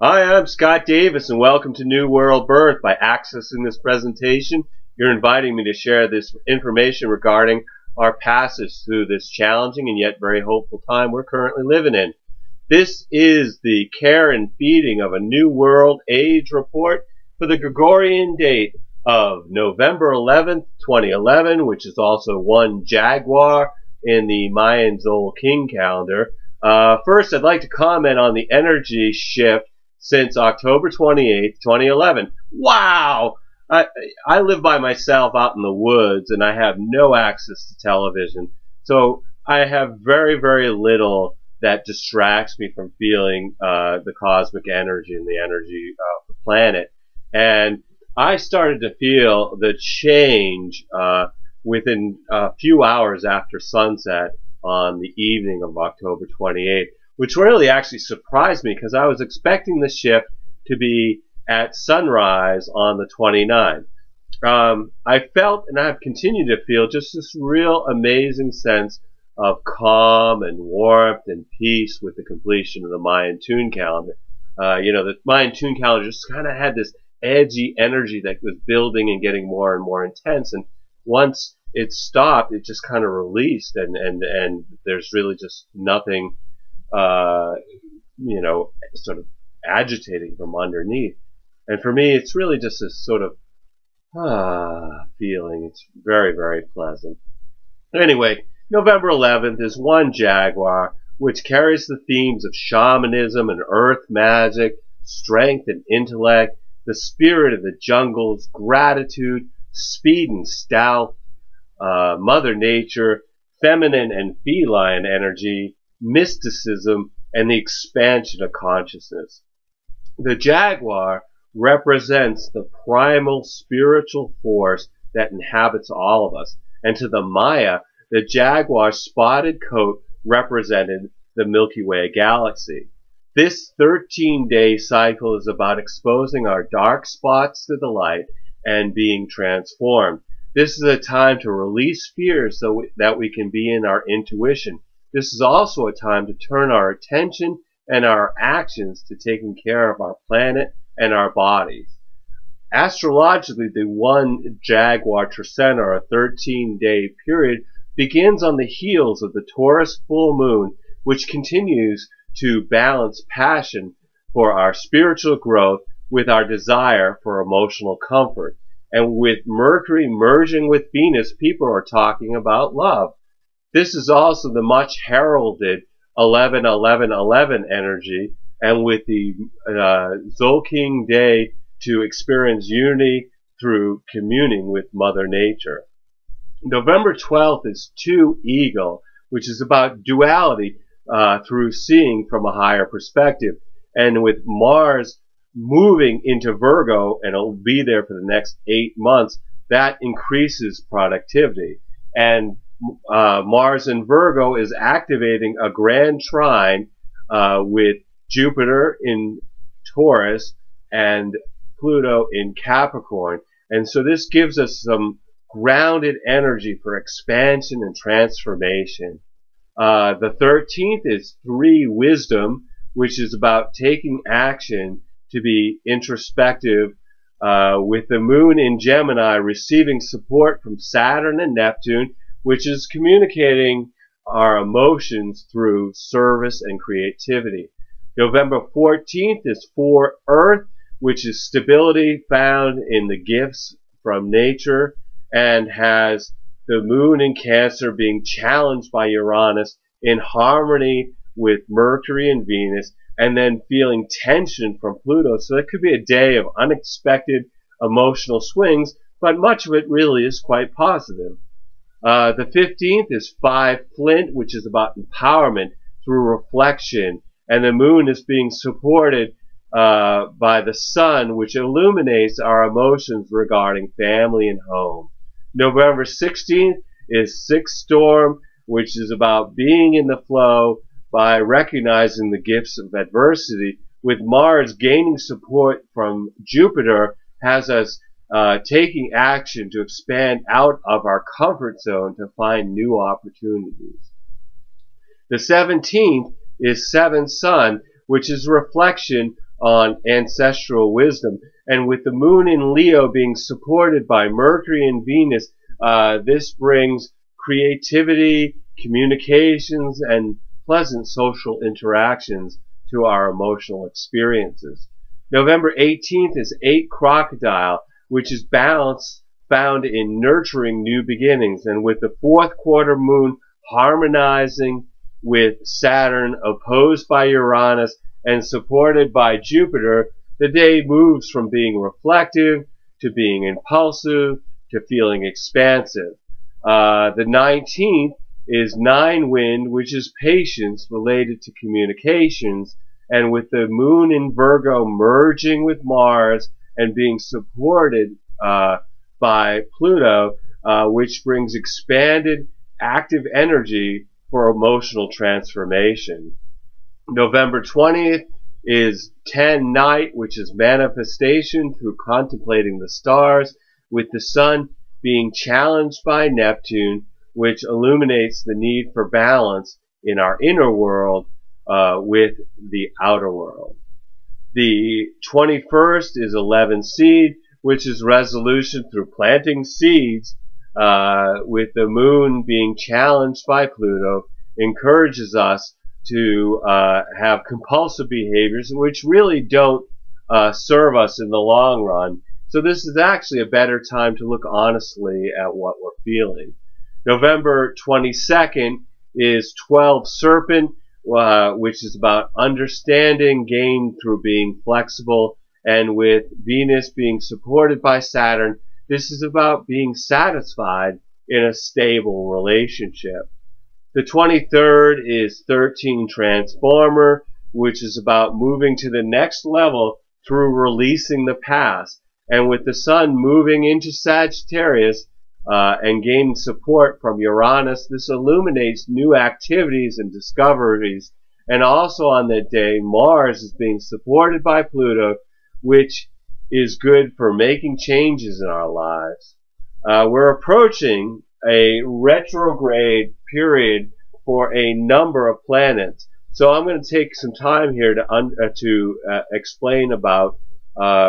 Hi, I'm Scott Davis, and welcome to New World Birth. By accessing this presentation, you're inviting me to share this information regarding our passage through this challenging and yet very hopeful time we're currently living in. This is the care and feeding of a New World Age report for the Gregorian date of November 11th, 2011, which is also One Jaguar in the Mayan Tzolkin calendar. First, I'd like to comment on the energy shift since October 28th, 2011. Wow! I live by myself out in the woods, and I have no access to television. So I have very, very little that distracts me from feeling the cosmic energy and the energy of the planet. And I started to feel the change within a few hours after sunset on the evening of October 28th. Which really actually surprised me because I was expecting the shift to be at sunrise on the 29th. I felt, and I've continued to feel, just this real amazing sense of calm and warmth and peace with the completion of the Mayan tune calendar. The Mayan tune calendar just kind of had this edgy energy that was building and getting more and more intense. And once it stopped, it just kind of released, and there's really just nothing sort of agitating from underneath. And for me, it's really just this sort of feeling. It's very, very pleasant. Anyway, November 11th is One Jaguar, which carries the themes of shamanism and earth magic, strength and intellect, the spirit of the jungles, gratitude, speed and stealth, Mother Nature, feminine and feline energy, mysticism, and the expansion of consciousness. The jaguar represents the primal spiritual force that inhabits all of us. And to the Maya, the jaguar's spotted coat represented the Milky Way galaxy. This 13-day cycle is about exposing our dark spots to the light and being transformed. This is a time to release fears so that we can be in our intuition. This is also a time to turn our attention and our actions to taking care of our planet and our bodies. Astrologically, the One Jaguar Tzolkin, or a 13-day period, begins on the heels of the Taurus full moon, which continues to balance passion for our spiritual growth with our desire for emotional comfort. And with Mercury merging with Venus, people are talking about love. This is also the much heralded 11-11-11 energy, and with the Tzolkin day to experience unity through communing with Mother Nature. November 12th is 2 Eagle, which is about duality through seeing from a higher perspective. And with Mars moving into Virgo, and it'll be there for the next 8 months, that increases productivity. And Mars in Virgo is activating a grand trine with Jupiter in Taurus and Pluto in Capricorn. And so this gives us some grounded energy for expansion and transformation. The 13th is 3 Wisdom, which is about taking action to be introspective, with the moon in Gemini receiving support from Saturn and Neptune, which is communicating our emotions through service and creativity. November 14th is 4 Earth, which is stability found in the gifts from nature, and has the moon in Cancer being challenged by Uranus in harmony with Mercury and Venus, and then feeling tension from Pluto. So it could be a day of unexpected emotional swings, but much of it really is quite positive. The 15th is 5 Flint, which is about empowerment through reflection, and the moon is being supported by the sun, which illuminates our emotions regarding family and home. November 16th is 6 Storm, which is about being in the flow by recognizing the gifts of adversity, with Mars gaining support from Jupiter, has us taking action to expand out of our comfort zone to find new opportunities. The 17th is 7 Sun, which is reflection on ancestral wisdom. And with the moon in Leo being supported by Mercury and Venus, this brings creativity, communications, and pleasant social interactions to our emotional experiences. November 18th is 8 Crocodile, which is balance found in nurturing new beginnings. And with the 4th quarter moon harmonizing with Saturn, opposed by Uranus, and supported by Jupiter, the day moves from being reflective to being impulsive to feeling expansive. The 19th is 9 Wind, which is patience related to communications, and with the moon in Virgo merging with Mars and being supported by Pluto, which brings expanded active energy for emotional transformation. November 20th is 10 Night, which is manifestation through contemplating the stars, with the sun being challenged by Neptune, which illuminates the need for balance in our inner world with the outer world. The 21st is 11 Seed, which is resolution through planting seeds, with the moon being challenged by Pluto, encourages us to have compulsive behaviors which really don't serve us in the long run. So this is actually a better time to look honestly at what we're feeling. November 22nd is 12 Serpent, which is about understanding gained through being flexible, and with Venus being supported by Saturn, this is about being satisfied in a stable relationship. The 23rd is 13 Transformer, which is about moving to the next level through releasing the past. And with the sun moving into Sagittarius and gaining support from Uranus, this illuminates new activities and discoveries. And also on that day, Mars is being supported by Pluto, which is good for making changes in our lives. We're approaching a retrograde period for a number of planets. So I'm going to take some time here to explain about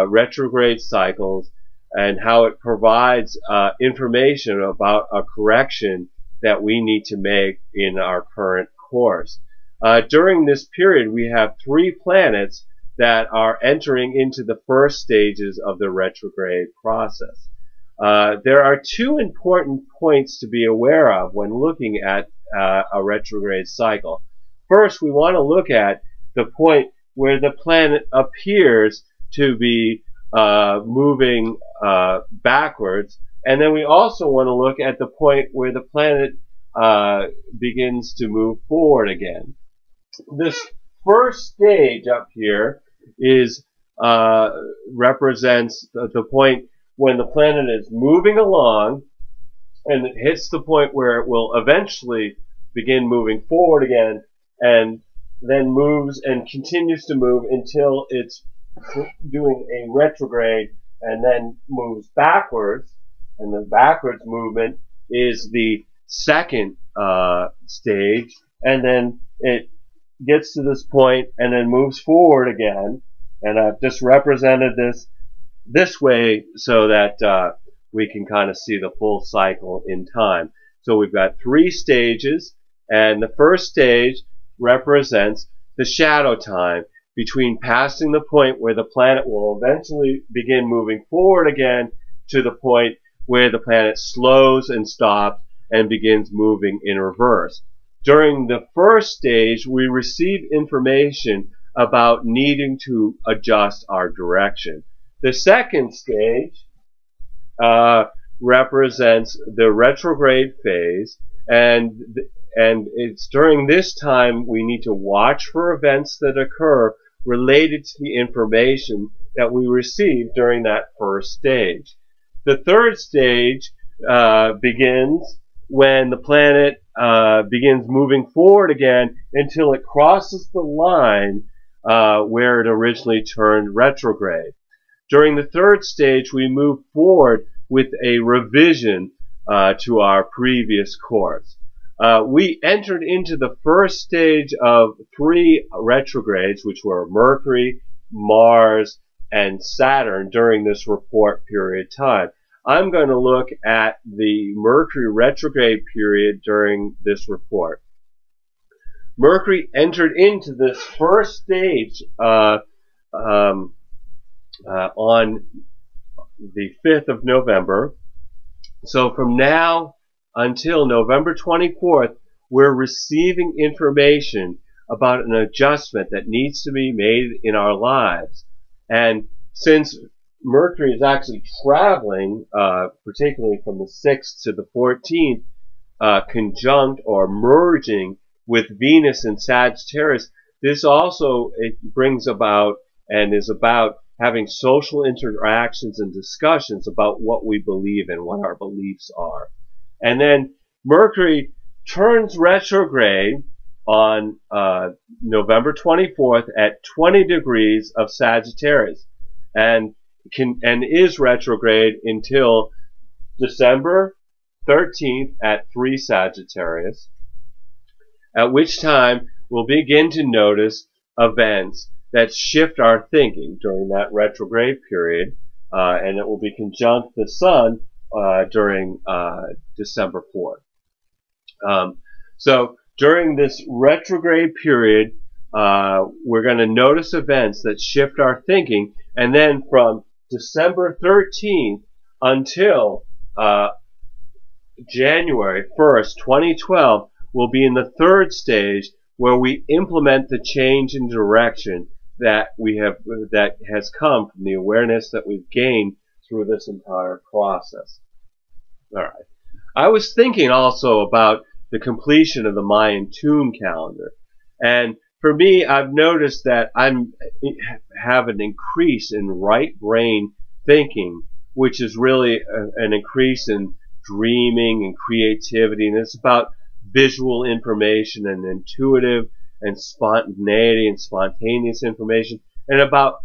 retrograde cycles and how it provides information about a correction that we need to make in our current course. During this period, we have 3 planets that are entering into the first stages of the retrograde process. There are 2 important points to be aware of when looking at a retrograde cycle. First, we want to look at the point where the planet appears to be moving backwards, and then we also want to look at the point where the planet begins to move forward again. This first stage up here is represents the point when the planet is moving along and it hits the point where it will eventually begin moving forward again, and then moves and continues to move until it's doing a retrograde and then moves backwards, and the backwards movement is the second stage, and then it gets to this point and then moves forward again. And I've just represented this way so that we can kind of see the full cycle in time. So we've got 3 stages, and the first stage represents the shadow time between passing the point where the planet will eventually begin moving forward again to the point where the planet slows and stops and begins moving in reverse. During the first stage, we receive information about needing to adjust our direction. The second stage represents the retrograde phase, and it's during this time we need to watch for events that occur related to the information that we received during that first stage. The third stage begins when the planet begins moving forward again until it crosses the line where it originally turned retrograde. During the third stage, we move forward with a revision to our previous course. We entered into the first stage of 3 retrogrades, which were Mercury, Mars, and Saturn during this report period time. I'm going to look at the Mercury retrograde period during this report. Mercury entered into this first stage on the 5th of November. So from now until November 24th, we're receiving information about an adjustment that needs to be made in our lives. And since Mercury is actually traveling, particularly from the 6th to the 14th, conjunct or merging with Venus and Sagittarius, this also it brings about and is about having social interactions and discussions about what we believe and what our beliefs are. And then Mercury turns retrograde on November 24th at 20 degrees of Sagittarius, and is retrograde until December 13th at 3 Sagittarius, at which time we'll begin to notice events that shift our thinking during that retrograde period, and it will be conjunct the Sun during December 4th. So during this retrograde period, we're going to notice events that shift our thinking, and then from December 13th until January 1st, 2012, we'll be in the third stage where we implement the change in direction that has come from the awareness that we've gained through this entire process. All right. I was thinking also about the completion of the Mayan tune calendar, and for me, I've noticed that I have an increase in right brain thinking, which is really an increase in dreaming and creativity, and it's about visual information and intuitive and spontaneity and spontaneous information, and about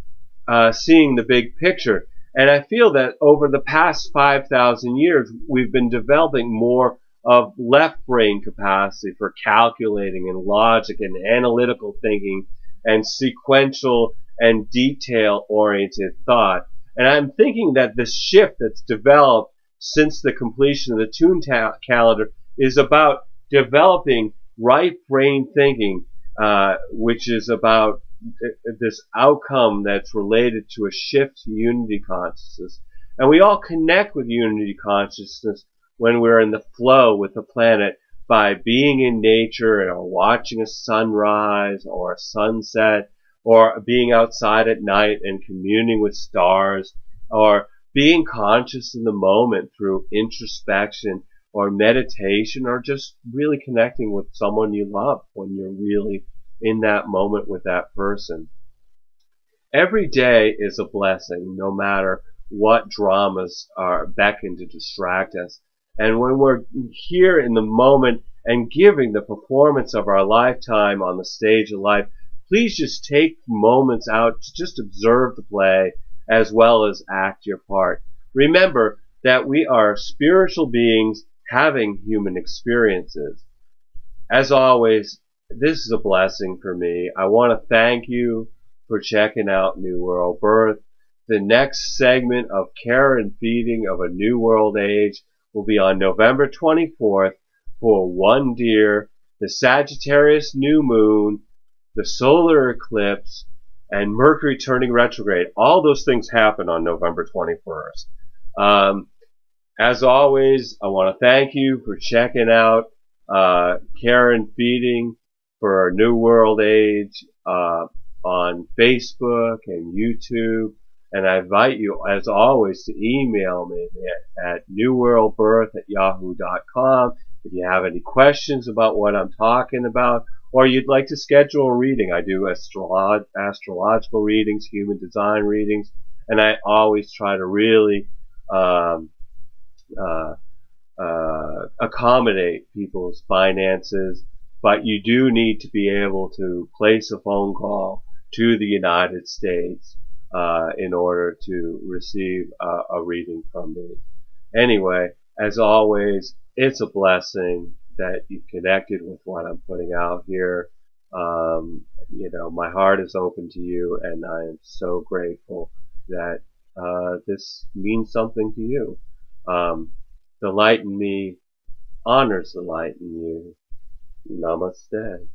seeing the big picture. And I feel that over the past 5,000 years, we've been developing more of left brain capacity for calculating and logic and analytical thinking and sequential and detail-oriented thought. And I'm thinking that this shift that's developed since the completion of the tune calendar is about developing right brain thinking, which is about this outcome that's related to a shift to unity consciousness. And we all connect with unity consciousness when we're in the flow with the planet by being in nature or watching a sunrise or a sunset, or being outside at night and communing with stars, or being conscious in the moment through introspection or meditation, or just really connecting with someone you love when you're really in that moment with that person. Every day is a blessing, no matter what dramas are beckon to distract us. And when we're here in the moment and giving the performance of our lifetime on the stage of life, please just take moments out to just observe the play as well as act your part. Remember that we are spiritual beings having human experiences. As always, this is a blessing for me. I want to thank you for checking out New World Birth. The next segment of Care and Feeding of a New World Age will be on November 24th for One Deer, the Sagittarius New Moon, the solar eclipse, and Mercury turning retrograde. All those things happen on November 21st. As always, I want to thank you for checking out Care and Feeding for our New World Age on Facebook and YouTube. And I invite you, as always, to email me at newworldbirth@yahoo.com if you have any questions about what I'm talking about, or you'd like to schedule a reading. I do astrological readings, human design readings, and I always try to really accommodate people's finances, but you do need to be able to place a phone call to the United States in order to receive a reading from me. Anyway, as always, it's a blessing that you've connected with what I'm putting out here, My heart is open to you, and I am so grateful that this means something to you. The light in me honors the light in you. Namaste.